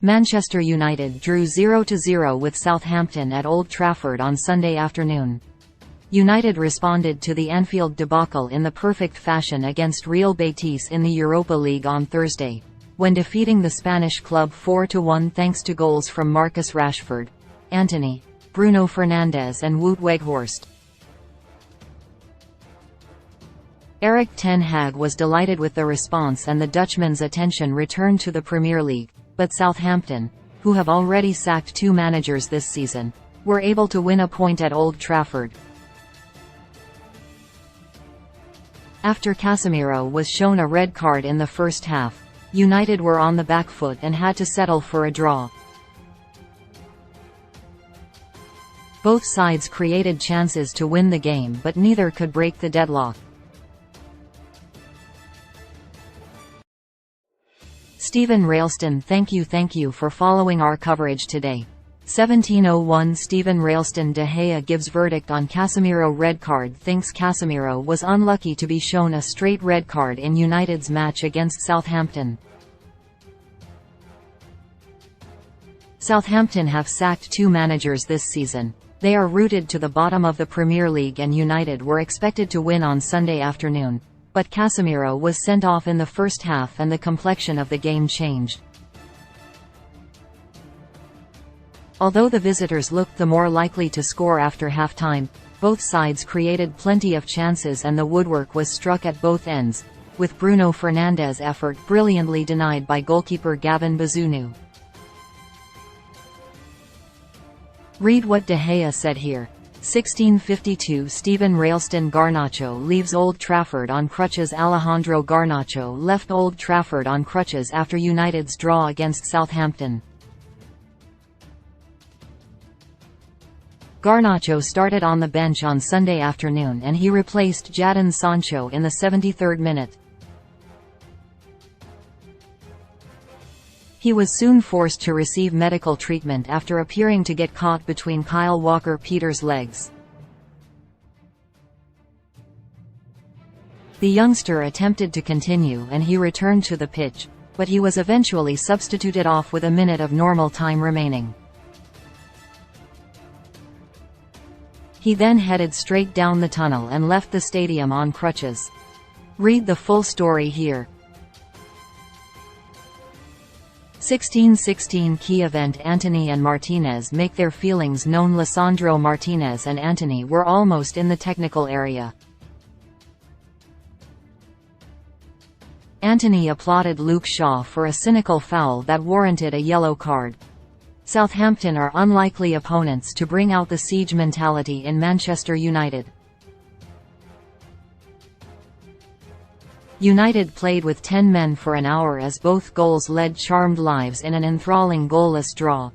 Manchester United drew 0-0 with Southampton at Old Trafford on Sunday afternoon. United responded to the Anfield debacle in the perfect fashion against Real Betis in the Europa League on Thursday, when defeating the Spanish club 4-1 thanks to goals from Marcus Rashford, Antony, Bruno Fernandes and Wout Weghorst. Erik ten Hag was delighted with the response and the Dutchman's attention returned to the Premier League, but Southampton, who have already sacked 2 managers this season, were able to win a point at Old Trafford. After Casemiro was shown a red card in the first half, United were on the back foot and had to settle for a draw. Both sides created chances to win the game but neither could break the deadlock. Stephen Railston, thank you for following our coverage today. 1701 Stephen Railston De Gea gives verdict on Casemiro red card. Thinks Casemiro was unlucky to be shown a straight red card in United's match against Southampton. Southampton have sacked 2 managers this season. They are rooted to the bottom of the Premier League and United were expected to win on Sunday afternoon, but Casemiro was sent off in the first half and the complexion of the game changed. Although the visitors looked the more likely to score after half-time, both sides created plenty of chances and the woodwork was struck at both ends, with Bruno Fernandes' effort brilliantly denied by goalkeeper Gavin Bazunu. Read what De Gea said here. 1652 Stephen Railston Garnacho leaves Old Trafford on crutches. Alejandro Garnacho left Old Trafford on crutches after United's draw against Southampton. Garnacho started on the bench on Sunday afternoon and he replaced Jadon Sancho in the 73rd minute. He was soon forced to receive medical treatment after appearing to get caught between Kyle Walker-Peters' legs. The youngster attempted to continue and he returned to the pitch, but he was eventually substituted off with a minute of normal time remaining. He then headed straight down the tunnel and left the stadium on crutches. Read the full story here. 1616 Key event. Antony and Martinez make their feelings known. Lisandro Martinez and Antony were almost in the technical area. Antony applauded Luke Shaw for a cynical foul that warranted a yellow card. Southampton are unlikely opponents to bring out the siege mentality in Manchester United. United played with 10 men for an hour as both goals led charmed lives in an enthralling goalless draw.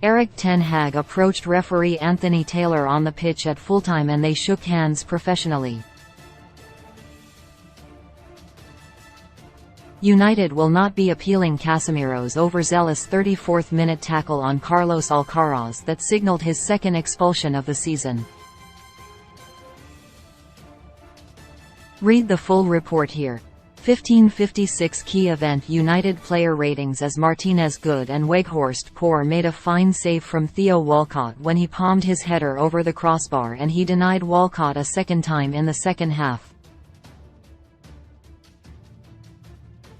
Erik ten Hag approached referee Anthony Taylor on the pitch at full-time and they shook hands professionally. United will not be appealing Casemiro's overzealous 34th-minute tackle on Carlos Alcaraz that signaled his second expulsion of the season. Read the full report here. 1556 Key event. United player ratings as Martinez good and Weghorst poor. Made a fine save from Theo Walcott when he palmed his header over the crossbar and he denied Walcott a second time in the second half.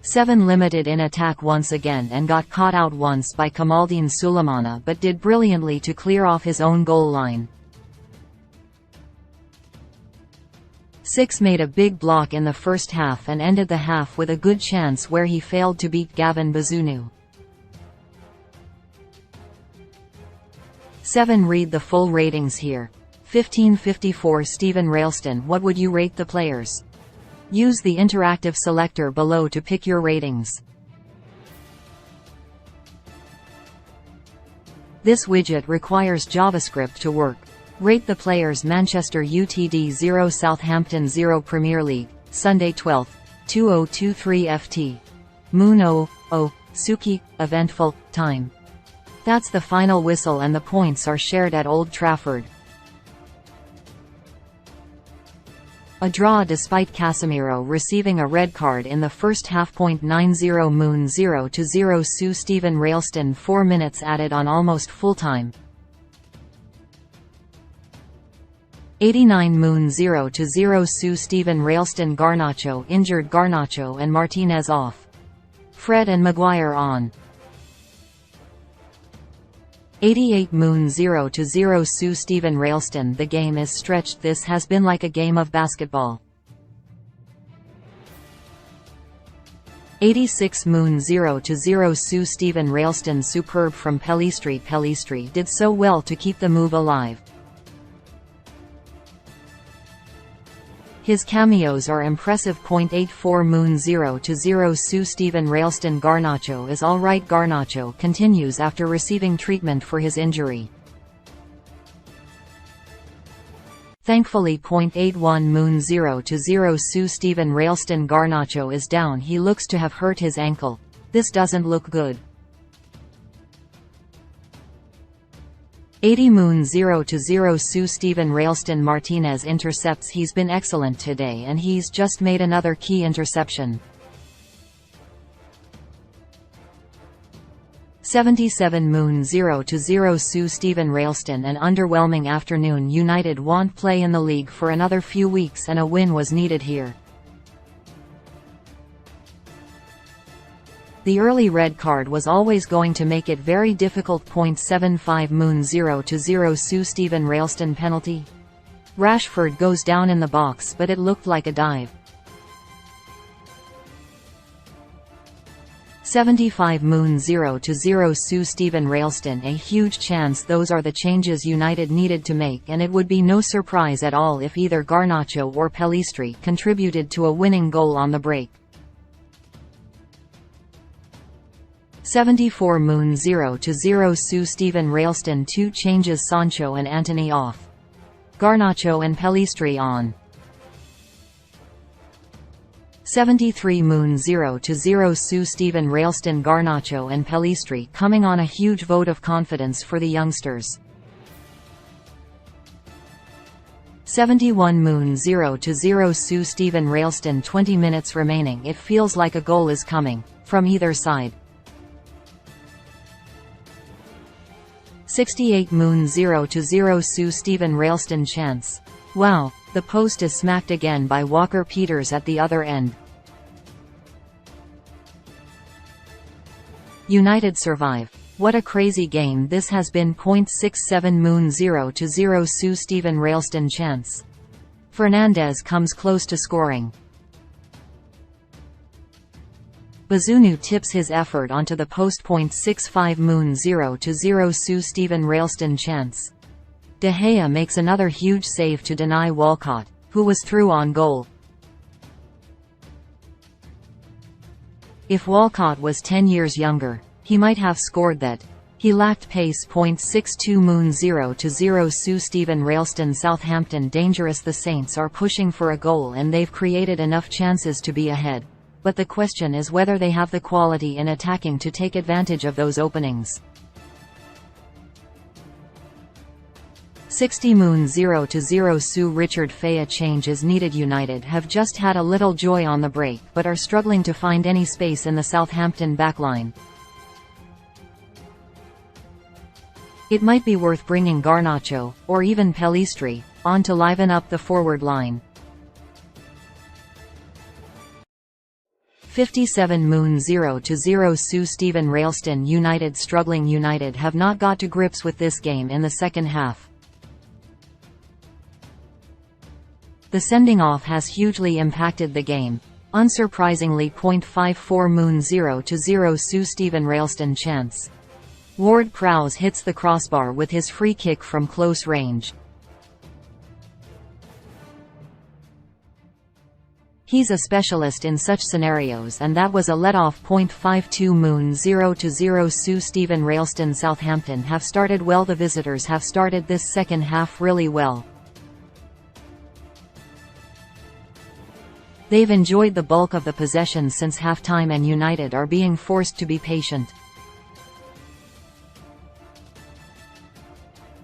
7 limited in attack once again and got caught out once by Kamaldeen Sulemana but did brilliantly to clear off his own goal line. 6 made a big block in the first half and ended the half with a good chance where he failed to beat Gavin Bazunu. 7 Read the full ratings here. 1554 Stephen Railston. What would you rate the players? Use the interactive selector below to pick your ratings. This widget requires JavaScript to work. Rate the players. Manchester UTD 0 Southampton 0 Premier League, Sunday 12th, 2023 FT. Moon 0, Suki, eventful, time. That's the final whistle and the points are shared at Old Trafford. A draw despite Casemiro receiving a red card in the first half. 90 Moon 0-0 Sue Stephen Railston 4 minutes added on almost full time. 89 Moon 0-0 Sue Stephen Railston Garnacho injured. Garnacho and Martinez off. Fred and Maguire on. 88 Moon 0-0 Sue Stephen Railston. The game is stretched. This has been like a game of basketball. 86 Moon 0-0 Sue Stephen Railston superb from Pellistri. Pellistri did so well to keep the move alive. His cameos are impressive. 84 Moon 0-0 Sue Stephen Railston Garnacho is alright. Garnacho continues after receiving treatment for his injury. Thankfully. 81 Moon 0-0 Sue Stephen Railston Garnacho is down. He looks to have hurt his ankle. This doesn't look good. 80 Moon 0-0 Sue Stephen Railston Martinez intercepts. He's been excellent today and he's just made another key interception. 77 Moon 0-0 Sue Stephen Railston. An underwhelming afternoon. United won't play in the league for another few weeks and a win was needed here. The early red card was always going to make it very difficult. 75 Moon 0-0 Sue Stephen Railston penalty. Rashford goes down in the box but it looked like a dive. 75 Moon 0-0 Sue Stephen Railston. A huge chance. Those are the changes United needed to make and it would be no surprise at all if either Garnacho or Pellistri contributed to a winning goal on the break. 74 Moon 0-0 Sue Stephen Railston. 2 changes. Sancho and Antony off. Garnacho and Pellistri on. 73 Moon 0-0 Sue Stephen Railston Garnacho and Pellistri coming on. A huge vote of confidence for the youngsters. 71 Moon 0-0 Sue Stephen Railston. 20 minutes remaining. It feels like a goal is coming from either side. 68 Moon 0-0 Sue Stephen Railston chance. Wow, the post is smacked again by Walker Peters at the other end. United survive. What a crazy game this has been. 67 Moon 0-0 Sue Stephen Railston chance. Fernandez comes close to scoring. Bazunu tips his effort onto the post. 65 Moon 0-0 Sue Stephen Railston chance. De Gea makes another huge save to deny Walcott, who was through on goal. If Walcott was 10 years younger, he might have scored that. He lacked pace. 62 Moon 0-0 Sue Stephen Railston Southampton dangerous. The Saints are pushing for a goal and they've created enough chances to be ahead. But the question is whether they have the quality in attacking to take advantage of those openings. 60 Moon 0-0 Sue Richard Fea change is needed. United have just had a little joy on the break but are struggling to find any space in the Southampton backline. It might be worth bringing Garnacho, or even Pellistri, on to liven up the forward line. 57 Moon 0-0 Sue Stephen Railston United struggling. United have not got to grips with this game in the second half. The sending off has hugely impacted the game. Unsurprisingly. 54 Moon 0-0 Sue Stephen Railston chance. Ward-Prowse hits the crossbar with his free kick from close range. He's a specialist in such scenarios and that was a let-off. 52 Moon 0-0 Sue Stephen Railston Southampton have started well. The visitors have started this second half really well. They've enjoyed the bulk of the possession since half-time and United are being forced to be patient.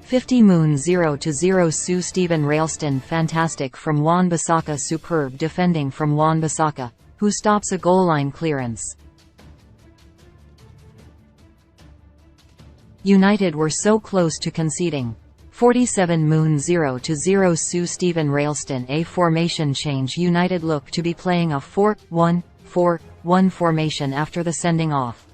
50 Moon 0-0 Su Steven Railston fantastic from Wan-Bissaka superb defending from Wan-Bissaka, who stops a goal line clearance. United were so close to conceding. 47 Moon 0-0 Su Steven Railston a formation change. United look to be playing a 4-1-4-1 formation after the sending off.